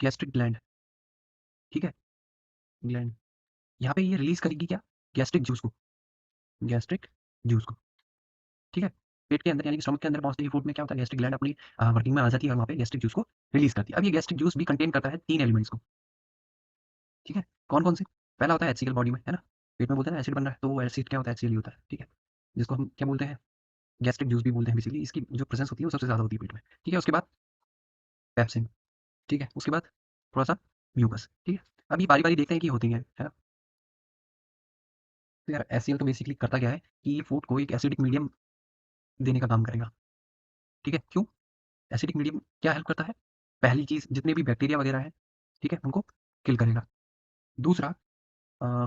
गैस्ट्रिक ग्लैंड, ठीक है? ग्लैंड, यहाँ पे ये रिलीज़ करेगी क्या? गैस्ट्रिक जूस को, गैस्ट्रिक जूस को, ठीक है? पेट के अंदर यानी कि स्टोमक के अंदर पहुँचते ही फूड में क्या होता है, गैस्ट्रिक ग्लैंड अपनी वर्किंग में आ जाती है और वहाँ पे गैस्ट्रिक जूस को रिलीज़ करती है। अब ये गैस्ट्रिक जूस भी कंटेन करता है 3 एलिमेंट्स को, ठीक है? कौन-कौन से? पहला होता है HCl बॉडी में, है ना? पेट में बोलते हैं ना एसिड बन रहा है, तो वो एसिड क्या होता है? HCl ही होता है, ठीक है? जिसको हम क्या बोलते हैं? गैस्ट्रिक जूस भी बोलते हैं बेसिकली। इसकी जो प्रेज़ेंस होती है वो सबसे ज़्यादा होती है पेट में, ठीक है? उसके बाद पेप्सिन, ठीक है? उसके बाद थोड़ा-सा म्यूकस, ठीक है? अब ये बारी-बारी देखते हैं कि होती है ना? तो यार HCl तो बेसिकली करता क्या है कि ये फूड को एक एसिडिक मीडियम देने का काम करेगा, ठीक है? क्यों? एसिडिक मीडियम क्या हेल्प करता है? पहली चीज़, जितने भी बैक्टीरिया वगैरह हैं, ठीक है? उनको किल करेगा। दूसरा, अ,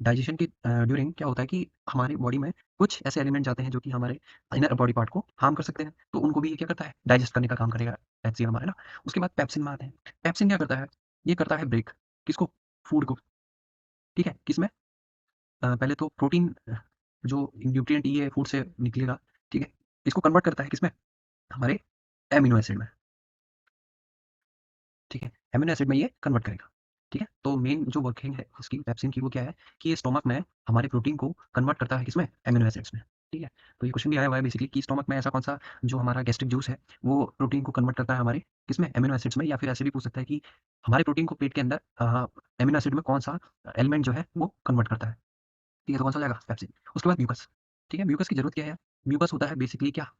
डाइजेशन के ड्यूरिंग क्या होता है कि हमारी बॉडी में कुछ ऐसे एलिमेंट जाते हैं जो कि हमारे इनर बॉडी पार्ट को हार्म कर सकते हैं, तो उनको भी ये क्या करता है, डाइजेस्ट करने का काम करेगा HCl हमारा, है ना? उसके बाद पेप्सिन में आते हैं। पेप्सिन क्या करता है, ये करता है ब्रेक, किसको, फूड को, ठीक है? किसमें, पहले तो प्रोटीन, जो न्यूट्रिएंट ये फूड से निकलेगा, ठीक है? इसको कन्वर्ट करता है किसमें, हमारे एमिनो एसिड में, ठीक है? एमिनो एसिड में ये कन्वर्ट करेगा, ठीक है? तो मेन जो वर्किंग है इसकी पेप्सिन की वो क्या है कि ये स्टोमक में हमारे प्रोटीन को कन्वर्ट करता है किसमें, एमिनो एसिड्स में, ठीक है? तो ये क्वेश्चन भी आया हुआ है बेसिकली कि स्टोमक में ऐसा कौन-सा जो हमारा गैस्ट्रिक जूस है, वो प्रोटीन को कन्वर्ट करता है हमारे किसमें, एमिनो एसिड्स में, या फिर ऐसे भी पूछ सकता है कि हमारे प्रोटीन को पेट के अंदर एमिनो एसिड में कौन-सा एलिमेंट जो है वो कन्वर्ट करता है, ठीक है? तो कौन-सा हो जाएगा, पेप्सिन। उसके बाद म्यूकस, ठीक है? म्यूकस की ज़रूरत क्या है यार? म्यूकस होता है बेसिकली क्या?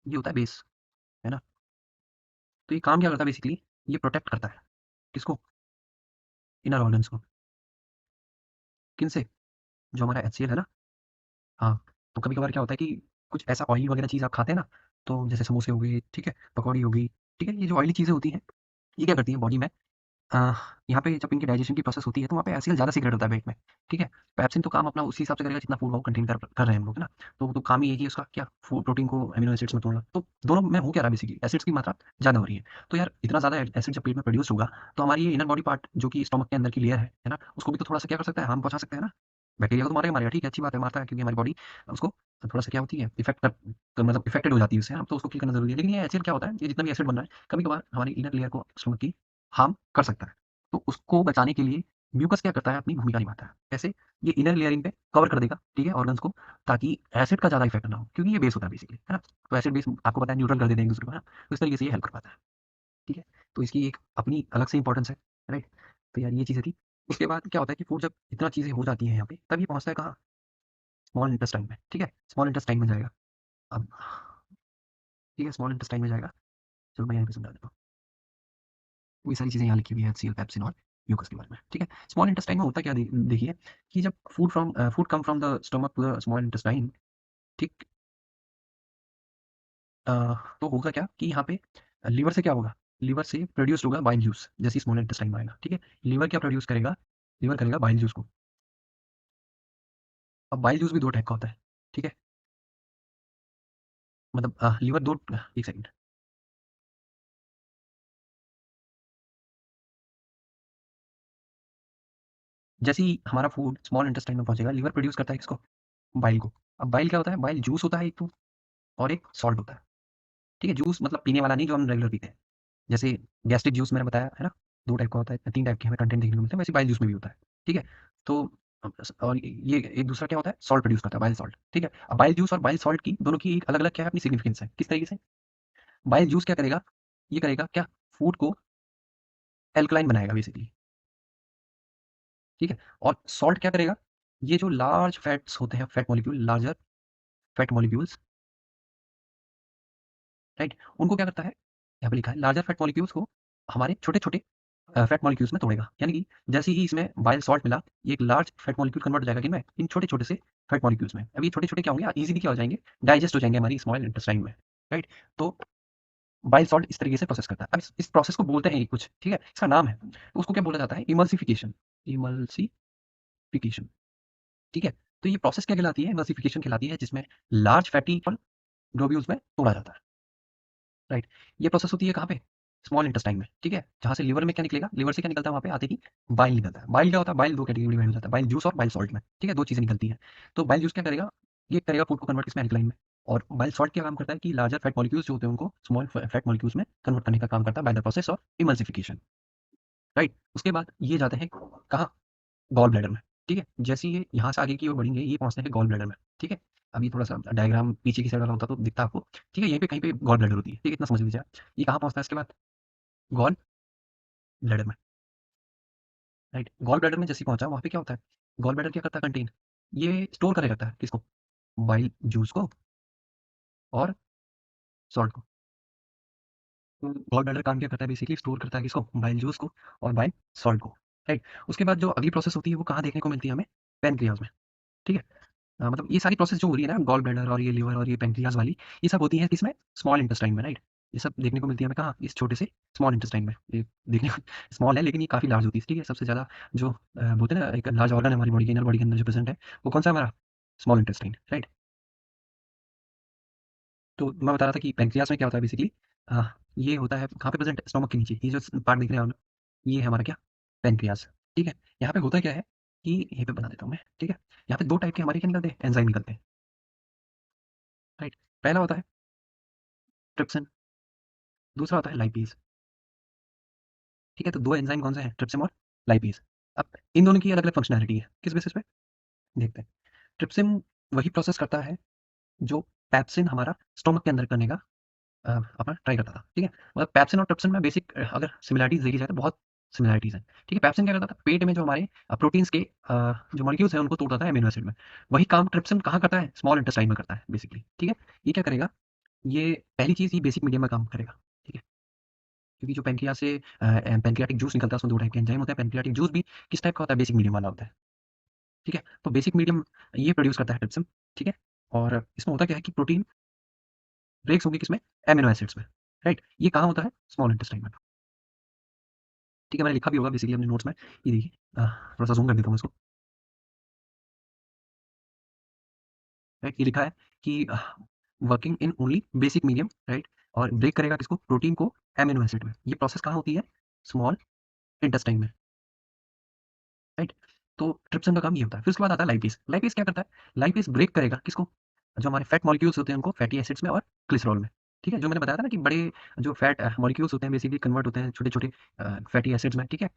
ये होता है बेस, है ना? तो ये काम क्या करता है बेसिकली? ये प्रोटेक्ट करता है, किसको? इनर ऑर्गन्स को। किनसे? जो हमारा HCl है ना, हाँ, तो कभी-कभार क्या होता है कि कुछ ऐसा ऑयली वगैरह चीज़ आप खाते हैं ना, तो जैसे समोसे हो गए, ठीक है, पकौड़ी हो गई, ठीक है, ये जो ऑयली चीज़ें होती हैं, ये क्या करती हैं बॉडी में, अ, यहाँ पे जब इनकी डाइजेशन की प्रोसेस होती है, तो वहाँ पे HCl ज़्यादा सीक्रेट होता है पेट में, ठीक है। पेप्सिन तो काम अपना उसी हिसाब से करेगा जितना फूड वो कंटेन कर रहे हैं हम लोग, है ना। तो काम ही यही है उसका क्या, फूड प्रोटीन को अमीनो एसिड्स में तोड़ना। तो दोनों में हो क्या रहा है बेसिकली, एसिड्स की मात्रा ज़्यादा हो रही है। तो यार इतना ज़्यादा एसिड जब पेट में प्रोड्यूस होगा, तो हमारी ये इनर बॉडी पार्ट जो कि स्टमक के अंदर की लेयर है ना, उसको भी तो थोड़ा-सा क्या कर सकता है, हार्म पहुँचा सकता है ना। बैक्टीरिया को तो मारेगा मारेगा, ठीक है, अच्छी बात है, मारता है क्योंकि हमारी बॉडी उसको थोड़ा-सा क्या होती है, मतलब इफेक्टेड हो जाती है उससे, हाँ, तो उसको किल करना ज़रूरी है। लेकिन ये HCl क्या होता है, ये जितना भी एसिड बन रहा है, कभी-कभार हमारी इनर लेयर को, स्टमक की, हार्म कर सकता है। तो उसको बचाने के लिए म्यूकस क्या करता है, अपनी भूमिका निभाता है। कैसे? ये इनर लेयरिंग पे कवर कर देगा, ठीक है, ऑर्गन्स को, ताकि एसिड का ज़्यादा इफेक्ट ना हो, क्योंकि ये बेस होता है बेसिकली, है ना? तो एसिड बेस आपको पता है न्यूट्रल कर देते हैं एक-दूसरे को, है ना? तो इस तरीके से ये हेल्प कर पाता है, ठीक है? तो इसकी एक अपनी अलग से इम्पोर्टेंस है, राइट? तो यार ये चीज़ें थी। उसके बाद क्या होता है कि फूड जब इतना चीज़ें हो जाती हैं यहाँ पे, तब ये पहुँचता है कहाँ? स्मॉल इंटेस्टाइन में, ठीक है? स्मॉल इंटेस्टाइन में जाएगा। अब ठीक है, स्मॉल इंटेस्टाइन में जाएगा। चलो मैं यहीं पे समझा देता हूँ। वो ये सारी चीज़ें यहाँ लिखी हुई है, HCl, पेप्सिन और म्यूकस के बारे में, ठीक है? स्मॉल इंटेस्टाइन में होता क्या देखिए कि जब food come from the stomach to the small intestine, ठीक, अ, तो होगा क्या कि यहाँ पे लीवर से क्या होगा? लीवर से प्रोड्यूस्ड होगा बाइल जूस, जैसे ही स्मॉल इंटेस्टाइन में आएगा, ठीक है? लीवर क्या प्रोड्यूस करेगा? लीवर करेगा बाइल जूस को। अब बाइल जूस भी 2 टाइप का होता है, ठीक है? मतलब लीवर 2, 1 सेकंड। जैसे ही हमारा फूड स्मॉल इंटेस्टाइन में पहुँचेगा, लीवर प्रोड्यूस करता है किसको? बाइल को। अब बाइल क्या होता है? बाइल जूस होता है एक तो, और एक सॉल्ट होता है, ठीक है? जूस मतलब पीने वाला नहीं जो हम रेगुलर पीते हैं। जैसे गैस्ट्रिक जूस मैंने बताया, है ना? 2 टाइप का होता है, 3 टाइप के हमें कंटेंट देखने को मिलते हैं, वैसे बाइल जूस में भी होता है, ठीक है? तो और ये एक दूसरा क्या होता है, सॉल्ट प्रोड्यूस करता है, बाइल सॉल्ट, ठीक है। अब बाइल जूस और बाइल सॉल्ट की दोनों की एक अलग अलग क्या है, अपनी सिग्निफिकेंस है। किस तरीके से? बाइल जूस क्या करेगा, ये करेगा क्या, फूड को एल्कलाइन बनाएगा बेसिकली, ठीक है। और सॉल्ट क्या करेगा, ये जो लार्ज फैट्स होते हैं, fat molecule, larger fat molecules, right, उनको क्या करता है, यहाँ पे लिखा है लार्जर फैट मॉलिक्यूल्स को हमारे छोटे छोटे फैट मॉलिक्यूल्स में तोड़ेगा। यानी कि जैसे ही इसमें बाइल सॉल्ट मिला, ये एक लार्ज फैट मॉलिक्यूल कन्वर्ट हो जाएगा किनमें, इन छोटे छोटे से फैट मॉलिक्यूल्स में। अब ये छोटे छोटे क्या होंगे, इजीली क्या हो जाएंगे, डाइजेस्ट हो जाएंगे हमारी स्मॉल इंटेस्टाइन में, राइट। तो बाइल सॉल्ट इस तरीके से प्रोसेस करता है। अब इस प्रोसेस को बोलते हैं कुछ, ठीक है, इसका नाम है, तो उसको क्या बोला जाता है, इमल्सिफिकेशन, इमल्सिफिकेशन, ठीक है। तो ये प्रोसेस क्या कहलाती है, इमल्सिफिकेशन कहलाती है, जिसमें लार्ज फैटी ग्लोब्यूल्स में तोड़ा जाता है, राइट। ये प्रोसेस होती है कहाँ पे, स्मॉल इंटेस्टाइन में, ठीक है। जहाँ से लिवर में क्या निकलेगा, लिवर से क्या निकलता है, वहाँ पे आते ही बाइल निकलता है। बाइल क्या होता है, बाइल दो कैटेगरी में हो जाता है, बाइल जूस और बाइल सॉल्ट में, ठीक है, दो चीज़ें निकलती हैं। तो बाइल जूस क्या करेगा, ये करेगा फूड को कन्वर्ट किसमें, एल्कलाइन में। और बाइल सॉल्ट क्या काम करता है कि लार्जर फैट मॉलिक्यूल्स जो होते हैं उनको स्मॉल फैट मॉलिक्यूल्स में कन्वर्ट करने का काम करता है by the process of emulsification, right. उसके बाद ये जाते हैं कहाँ, गॉल ब्लैडर में, ठीक है। जैसे ही ये यहाँ से आगे की ओर बढ़ेंगे, ये पहुँचते हैं गॉल ब्लैडर में, ठीक है। अभी थोड़ा सा डायग्राम पीछे की साइड वाला होता तो दिखता आपको, ठीक है। यहीं पे कहीं पे गॉल ब्लैडर होती है, ठीक है, इतना समझ लीजिए आप। ये कहाँ पहुँचता है इसके बाद, गॉल ब्लैडर में, राइट। गॉल ब्लैडर में जैसे ही पहुंचा, वहाँ पे क्या होता है, गॉल ब्लैडर क्या करता है, कंटेन, ये स्टोर करे रहता है किसको, बाइल जूस को और सॉल्ट को। तो गॉल ब्लैडर काम क्या करता है, बेसिकली स्टोर करता है किसको, बाइल जूस को और बाइल सॉल्ट को, राइट। उसके बाद जो अगली प्रोसेस होती है वो कहाँ देखने को मिलती है हमें, पैनक्रियाज में, ठीक है। मतलब ये सारी प्रोसेस जो हो रही है ना, गॉल ब्लैडर और ये लिवर और ये पैनक्रियाज वाली, ये सब होती है किसमें, स्मॉल इंटेस्टाइन में, राइट। ये सब देखने को मिलती है हमें कहाँ, इस छोटे से स्मॉल इंटेस्टाइन में। ये देखने को स्मॉल है, लेकिन ये काफ़ी लार्ज होती है, ठीक है। सबसे ज़्यादा जो बोलते हैं ना, एक लार्ज ऑर्गन है हमारी बॉडी के, इनर बॉडी के अंदर जो प्रेजेंट है, वो कौन सा है हमारा, स्मॉल इंटेस्टाइन, राइट। तो मैं बता रहा था कि पैनक्रियाज में क्या होता है बेसिकली, ये होता है कहाँ पे प्रेजेंट है, स्टोमक के नीचे, ये जो पार्ट दिख रहे हैं आप लोग, ये है हमारा क्या, पैनक्रियाज, ठीक है। यहाँ पे होता क्या है कि, यहीं पे बना देता हूँ मैं, ठीक है। यहाँ पे दो टाइप के हमारे क्या निकलते हैं, एंजाइम निकलते हैं, राइट। पहला होता है ट्रिप्सिन, दूसरा होता है लाइपेज, ठीक है। तो दो एंजाइम कौन से हैं, ट्रिप्सिन और लाइपेज। अब इन दोनों की अलग अलग फंक्शनैलिटी है, किस बेसिस पे, देखते हैं। ट्रिप्सिन वही प्रोसेस करता है जो पैप्सिन हमारा स्टोमक के अंदर करने का अपना ट्राई करता था, ठीक है। मतलब पैप्सिन और ट्रिप्सिन में बेसिक अगर सिमिलैरिटीज देखी जाए तो बहुत सिमिलैरिटीज हैं, ठीक है। पैप्सिन क्या करता था, पेट में जो हमारे प्रोटीन्स के जो मॉलिक्यूल्स हैं उनको तोड़ता था एमिनो एसिड में। वही काम ट्रिप्सिन कहाँ करता है, स्मॉल इंटेस्टाइन में करता है बेसिकली, ठीक है। ये क्या करेगा, ये पहली चीज़, ये बेसिक मीडियम में काम करेगा, ठीक है। क्योंकि जो पैनक्रियाज से पैनक्रियाटिक जूस निकलता है, उसमें दो टाइप के एंजाइम होते हैं। पैनक्रियाटिक जूस भी किस टाइप का होता है, बेसिक मीडियम वाला होता है, ठीक है। तो बेसिक मीडियम ये प्रोड्यूस करता है ट्रिप्सिन, ठीक है। और इसमें होता क्या है कि प्रोटीन ब्रेक्स होंगे किसमें, एमिनो एसिड्स में, राइट। ये कहाँ होता है, स्मॉल इंटेस्टाइन में, ठीक है। मैंने लिखा भी होगा बेसिकली अपने नोट्स में, ये देखिए, थोड़ा सा जूम कर देता हूँ इसको, राइट। ये लिखा है कि working in only basic medium, right. और ब्रेक करेगा किसको, प्रोटीन को एमिनो एसिड में। ये प्रोसेस कहाँ होती है, स्मॉल इंटेस्टाइन में, राइट। तो ट्रिप्सिन का काम ये होता है। फिर उसके बाद आता है लाइपेज। लाइपेज क्या करता है, लाइपेज ब्रेक करेगा किसको, जो हमारे फैट मॉलिक्यूल्स होते हैं उनको फैटी एसिड्स में और ग्लिसरॉल में, ठीक है। जो मैंने बताया था ना कि बड़े जो फैट मॉलिक्यूल्स होते हैं बेसिकली कन्वर्ट होते हैं छोटे छोटे फैटी एसिड्स में, ठीक है।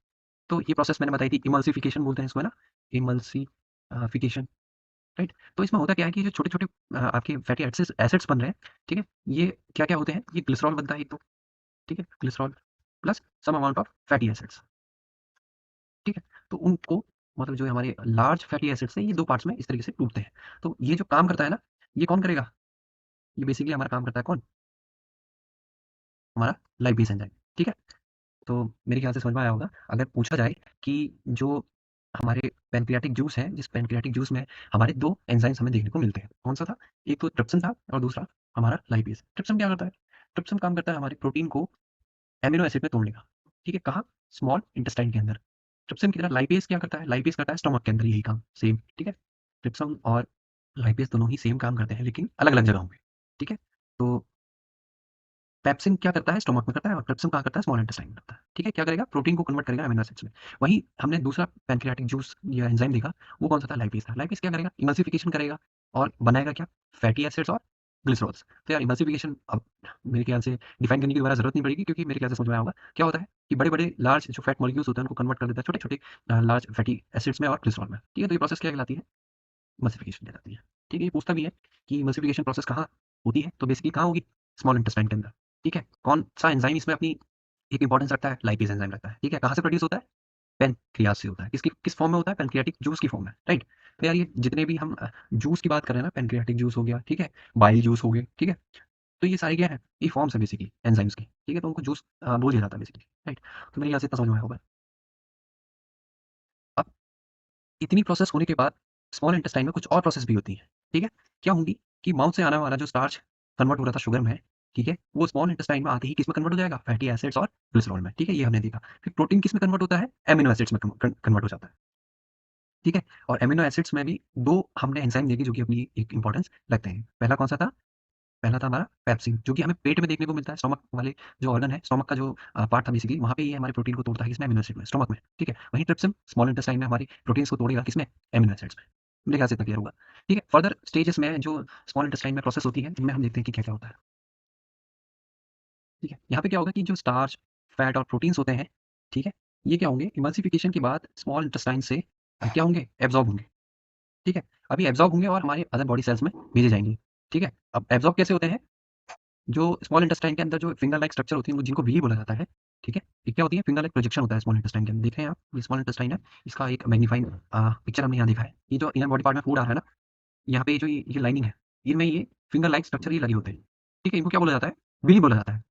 तो ये प्रोसेस मैंने बताई थी, इमल्सिफिकेशन बोलते हैं इसको, है ना, इमल्सिफिकेशन, राइट। तो इसमें होता क्या है कि जो छोटे छोटे आपके फैटी एसिड्स एसिड्स बन रहे हैं, ठीक है, ये क्या क्या होते हैं, ये ग्लिसरॉल बनता है एक तो, ठीक है, glycerol plus some amount of fatty acids, ठीक है। तो उनको मतलब जो हमारे लार्ज फैटी एसिड्स हैं, ये दो पार्ट्स में इस तरीके से टूटते हैं। तो ये जो काम करता है ना, ये कौन करेगा, ये बेसिकली हमारा काम करता है कौन, हमारा लाइपेज एंजाइम, ठीक है। तो मेरे ख्याल से समझ में आया होगा। अगर पूछा जाए कि जो हमारे पैनक्रियाटिक जूस है, जिस पैनक्रियाटिक जूस में हमारे दो एंजाइम्स हमें देखने को मिलते हैं, कौन सा था, एक तो ट्रिप्सिन था और दूसरा हमारा लाइपेज। ट्रिप्सिन क्या करता है, ट्रिप्सिन काम करता है हमारे प्रोटीन को एमिनो एसिड में तोड़ने का, ठीक है। कहाँ, स्मॉल इंटेस्टाइन के अंदर। ट्रिप्सिन की तरह लाइपेज क्या करता है, लाइपेज करता है स्टोमक के अंदर यही काम सेम, ठीक है। ट्रिप्सिन और लाइपेज दोनों ही सेम काम करते हैं, लेकिन अलग अलग जगहों पे, ठीक है। तो पेप्सिन क्या करता है, स्टोमक में करता है, और ट्रिप्सिन कहाँ करता है, स्मॉल इंटेस्टाइन में करता है, ठीक है। क्या करेगा, प्रोटीन को कन्वर्ट करेगा अमीनो एसिड्स में। वहीं हमने दूसरा पैनक्रियाटिक जूस या एंजाइम देखा, वो कौन सा था, लाइपेज था। लाइपेज क्या करेगा, इमल्सिफिकेशन करेगा और बनाएगा क्या, फैटी एसिड्स और ग्लिसरॉल्स। तो यार इमल्सिफिकेशन अब मेरे ख्याल से डिफाइन करने की दोबारा ज़रूरत नहीं पड़ेगी, क्योंकि मेरे ख्याल से समझ में आया होगा। क्या होता है कि बड़े-बड़े लार्ज जो फैट मॉलिक्यूल्स होते हैं उनको कन्वर्ट कर देता है छोटे-छोटे लार्ज फैटी एसिड्स में और ग्लिसरॉल में। ठीक है? तो ये प्रोसेस क्या कहलाती है? एमल्सिफिकेशन कहलाती है। ठीक है? ये पूछता भी है कि एमल्सिफिकेशन प्रोसेस कहाँ होती है? तो बेसिकली कहाँ होगी? स्मॉल इंटेस्टाइन के अंदर। ठीक है? कौन-सा एंजाइम इसमें अपनी एक इम्पोर्टेंस रखता है? लाइपेज़ एंजाइम रखता है। ठीक है? कहाँ से प्रोड्यूस होता है? पैनक्रियाज़ से होता है। किस फॉर्म में होता है? पैनक्रियाटिक जूस की फॉर्म में, राइट? तो यार ये जितने भी हम जूस की बात कर रहे हैं ना, पैनक्रियाटिक जूस हो गया, ठीक है? बाइल जूस हो गए, ठीक है? तो ये सारे क्या है? ये फॉर्म्स है बेसिकली एंजाइम्स की, ठीक है? तो उनको जूस बोल दिया जाता है बेसिकली, राइट? तो मेरे ख्याल से इतना समझ में आया होगा। अब इतनी प्रोसेस होने के बाद स्मॉल इंटेस्टाइन में कुछ और प्रोसेस भी होती है, ठीक है? क्या होंगी कि माउथ से आने वाला जो स्टार्च कन्वर्ट हो रहा था शुगर में, ठीक है? वो स्मॉल इंटेस्टाइन में आते ही किस में कन्वर्ट हो जाएगा? फैटी एसिड्स और ग्लिसरॉल में, ठीक है? ये हमने देखा। फिर प्रोटीन किस में कन्वर्ट होता है? एमिनो एसिड्स में कन्वर्ट हो जाता है, ठीक है? और एमिनो एसिड्स में भी 2 हमने एंजाइम देखे जो कि अपनी एक इम्पोर्टेंस रखते हैं। पहला कौन-सा था? पहला था हमारा पेप्सिन, जो कि हमें पेट में देखने को मिलता है, स्टमक वाले जो ऑर्गन है, स्टमक का जो पार्ट था बेसिकली, वहाँ पे ये हमारे प्रोटीन को तोड़ता है किसमें? एमिनो एसिड में, स्टमक में, ठीक है? वहीं ट्रिप्सिन स्मॉल इंटेस्टाइन में हमारी प्रोटीन्स को तोड़ेगा किसमें? एमिनो एसिड्स में। मेरे ख्याल से इतना क्लियर होगा, ठीक है? फर्दर स्टेजेस में जो स्मॉल इंटेस्टाइन में प्रोसेस होती है, इनमें हम देखते हैं कि क्या-क्या होता है, ठीक है? यहाँ पे क्या होगा कि जो स्टार्च, फैट और प्रोटीन्स होते हैं, ठीक है? ये क्या होंगे? इमल्सिफिकेशन के बाद स्मॉल इंटेस्टाइन से क्या होंगे? एब्ज़ॉर्ब होंगे, ठीक है? अभी एब्ज़ॉर्ब होंगे और हमारे अदर बॉडी सेल्स में भेजे जाएँगे, ठीक है? अब एब्ज़ॉर्ब कैसे होते हैं? जो स्मॉल इंटेस्टाइन के अंदर जो फिंगर लाइक स्ट्रक्चर होती है, वो जिनको विली बोला जाता है, ठीक है? ये क्या होती है? फिंगर लाइक प्रोजेक्शन होता है स्मॉल इंटेस्टाइन के अंदर। देख रहे हैं आप? ये स्मॉल इंटेस्टाइन है, इसका एक मैग्नीफाइंग पिक्चर हमने यहाँ देखा है। ये जो इनर बॉडी पार्ट में फूड आ रहा है ना, यहाँ पे जो ये लाइनिंग है, इनमें ये फिंगर लाइक स्ट्रक्चर ये लगे होते हैं, ठीक है? इनको क्या बोला जाता है? विली बोला जाता है,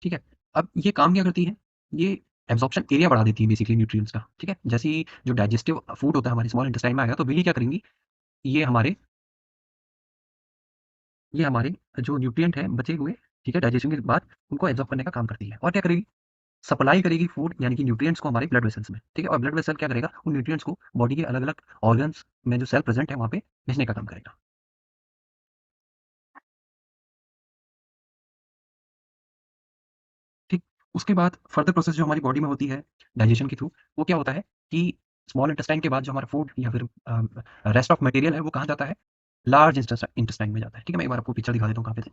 ठीक है? अब ये काम क्या करती है? ये एब्ज़ॉर्प्शन एरिया बढ़ा देती है बेसिकली न्यूट्रिएंट्स का, ठीक है? जैसे ही जो डाइजेस्टिव फूड होता है हमारे स्मॉल इंटेस्टाइन में आएगा, तो विली क्या करेंगी? ये हमारे ये हमारे जो न्यूट्रिएंट हैं बचे हुए, ठीक है? डाइजेशन के बाद उनको एब्ज़ॉर्ब करने का काम करती है और क्या करेगी? सप्लाई करेगी फूड यानी कि न्यूट्रिएंट्स को हमारे ब्लड वेसल्स में, ठीक है? और ब्लड वेसल क्या करेगा? उन न्यूट्रिएंट्स को बॉडी के अलग-अलग ऑर्गन्स में जो सेल प्रेज़ेंट है वहाँ पे भेजने का काम करेगा, ठीक? उसके बाद फर्दर प्रोसेस जो हमारी बॉडी में होती है डाइजेशन के थ्रू, वो क्या होता है कि स्मॉल इंटेस्टाइन के बाद जो हमारा फूड या फिर रेस्ट ऑफ मटेरियल है वो कहाँ जाता है? लार्ज इंटेस्टाइन में जाता है, ठीक है? मैं एक बार आपको पिक्चर दिखा देता हूँ कहाँ पे थे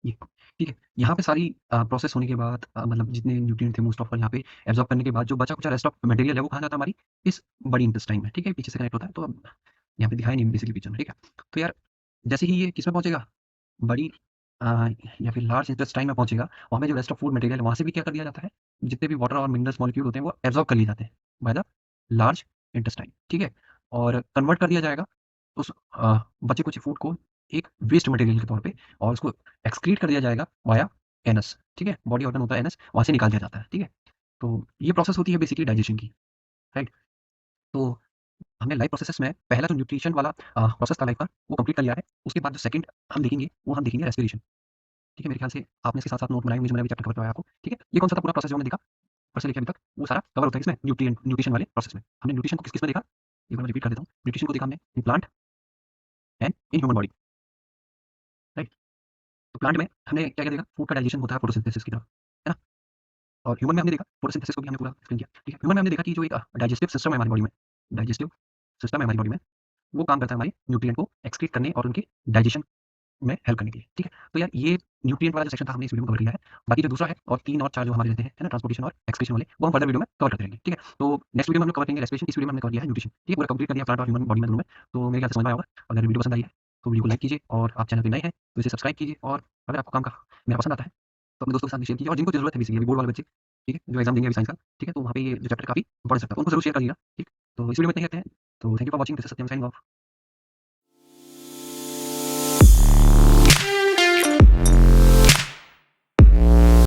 ये, ठीक है? यहाँ पे सारी प्रोसेस होने के बाद मतलब जितने न्यूट्रिएंट थे मोस्ट ऑफ ऑल यहाँ पे एब्ज़ॉर्ब करने के बाद जो बचा-कुचा रेस्ट ऑफ मटेरियल है वो कहाँ जाता है हमारी इस बड़ी इंटेस्टाइन में, ठीक है? पीछे से कनेक्ट होता है तो अब यहाँ पे दिखाया नहीं बेसिकली पिक्चर में, ठीक है? तो यार जैसे ही ये किसमें पहुँचेगा? बड़ी अ, या फिर लार्ज इंटेस्टाइन में पहुँचेगा, वहाँ पे जो रेस्ट ऑफ फूड मटेरियल है वहाँ से भी क्या कर दिया जाता है? जितने भी वाटर और मिनरल्स मॉलिक्यूल होते हैं वो एब्ज़ॉर्ब कर लिए जाते हैं बाय द लार्ज इंटेस्टाइन, ठीक है? और कन्वर्ट कर दिया जाएगा उस बचे-कुचे फूड को एक वेस्ट मटेरियल के तौर पे और उसको एक्सक्रीट कर दिया जाएगा वाया एनस, ठीक है? बॉडी ऑर्गन होता है एनस, वहाँ से निकाल दिया जाता है, ठीक है? तो ये प्रोसेस होती है बेसिकली डाइजेशन की, राइट? तो हमने लाइफ प्रोसेसेस में पहला जो न्यूट्रिशन वाला प्रोसेस था लाइफ का, वो कंप्लीट कर लिया है। उसके बाद जो सेकंड हम देखेंगे, वो हम देखेंगे रेस्पिरेशन, ठीक है? मेरे ख्याल से आपने इसके साथ-साथ नोट बनाए होंगे जो मैंने अभी चैप्टर कवर करवाया आपको, ठीक है? ये कौन-सा था पूरा प्रोसेस जो हमने देखा, ऊपर से लेके अभी तक, वो सारा कवर होता है किसमें? न्यूट्रिशन वाले प्रोसेस में। हमने न्यूट्रिशन को किस-किस में देखा? एक बार मैं रिपीट कर देता हूँ। न्यूट्रिशन को देखा हमने in plant and in human body, right? तो प्लांट में हमने क्या-क्या देखा? फूड का डाइजेशन होता है फोटोसिंथेसिस की तरह, है ना? और ह्यूमन में हमने देखा फोटोसिंथेसिस को भी हमने पूरा एक्सप्लेन किया, ठीक है? ह्यूमन में हमने देखा कि जो एक डाइजेस्टिव सिस्टम है हमारी बॉडी में, डाइजेस्टिव सिस्टम है हमारी बॉडी में, वो काम करता है हमारे न्यूट्रिएंट को एक्सक्रीट करने और उनके डाइजेशन में हेल्प करने के लिए, ठीक है? तो यार ये न्यूट्रिएंट वाला जो सेक्शन था हमने इस वीडियो में कवर किया है। बाकी जो दूसरा है और 3 और 4 जो हमारे रहते हैं, है ना? ट्रांसपोर्टेशन और एक्सक्रीशन वाले, वो हम फर्दर वीडियो में कवर करते रहेंगे, ठीक है? तो नेक्स्ट वीडियो में हम लोग कवर करेंगे रेस्पिरेशन, इस वीडियो में हमने कवर किया है न्यूट्रिशन, ठीक है? पूरा कंप्लीट कर दिया प्लांट और ह्यूमन बॉडी में दोनों में। तो मेरे ख्याल से समझ में आया होगा। अगर वीडियो पसंद आई है, तो वीडियो को लाइक कीजिए और आप चैनल पे नए हैं, तो इसे सब्सक्राइब कीजिए और अगर आपको काम का मेरा पसंद आता है, तो अपने दोस्तों के साथ भी शेयर कीजिए और जिनको ज़रूरत है बेसिकली अभी बोर्ड वाले बच्चे, ठीक है? जो एग्ज़ाम देंगे अभी साइंस का, ठीक है? तो वहाँ पे ये जो चैप्टर काफ़ी इंपॉर्टेंस रखता है, तो उनको ज़रूर शेयर करिएगा, ठीक? तो इस वीडियो में इतना ही रखते हैं। तो thank you for watching, this is Satyam signing off.